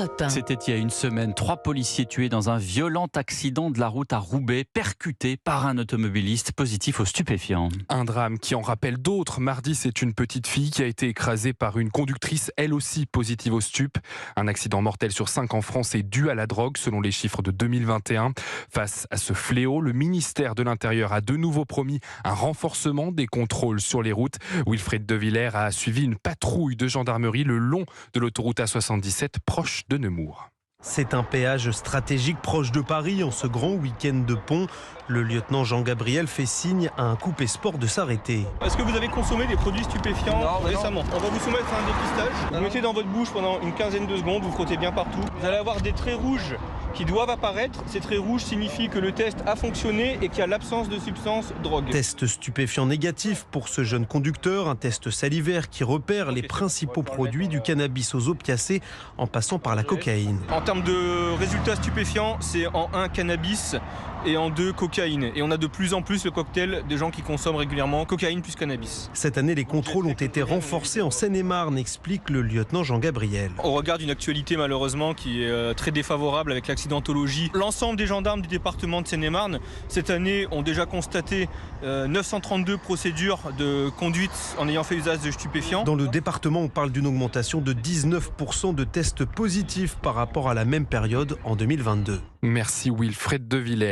Europe 1. C'était il y a une semaine. 3 policiers tués dans un violent accident de la route à Roubaix, percutés par un automobiliste positif aux stupéfiants. Un drame qui en rappelle d'autres. Mardi, c'est une petite fille qui a été écrasée par une conductrice, elle aussi positive aux stupes. Un accident mortel sur 5 en France est dû à la drogue, selon les chiffres de 2021. Face à ce fléau, le ministère de l'Intérieur a de nouveau promis un renforcement des contrôles sur les routes. Wilfried De Villers a suivi une patrouille de gendarmerie le long de l'autoroute A77, proche de Nemours. C'est un péage stratégique proche de Paris en ce grand week-end de pont. Le lieutenant Jean-Gabriel fait signe à un coupé sport de s'arrêter. Est-ce que vous avez consommé des produits stupéfiants récemment? On va vous soumettre à un dépistage. Vous mettez dans votre bouche pendant une quinzaine de secondes, vous frottez bien partout. Vous allez avoir des traits rouges qui doivent apparaître. Ces traits rouges signifient que le test a fonctionné et qu'il y a l'absence de substance drogue. Test stupéfiant négatif pour ce jeune conducteur, un test salivaire qui repère les principaux produits du cannabis aux opiacés en passant par la cocaïne. En termes de résultats stupéfiants, c'est en 1 cannabis et en 2 cocaïne. Et on a de plus en plus le cocktail des gens qui consomment régulièrement cocaïne plus cannabis. Cette année, les contrôles ont été renforcés en Seine-et-Marne, explique le lieutenant Jean-Gabriel. Au regard d'une actualité malheureusement qui est très défavorable avec l'accidentologie, l'ensemble des gendarmes du département de Seine-et-Marne cette année ont déjà constaté 932 procédures de conduite en ayant fait usage de stupéfiants. Dans le département, on parle d'une augmentation de 19% de tests positifs par rapport à la même période en 2022. Merci Wilfried De Villers.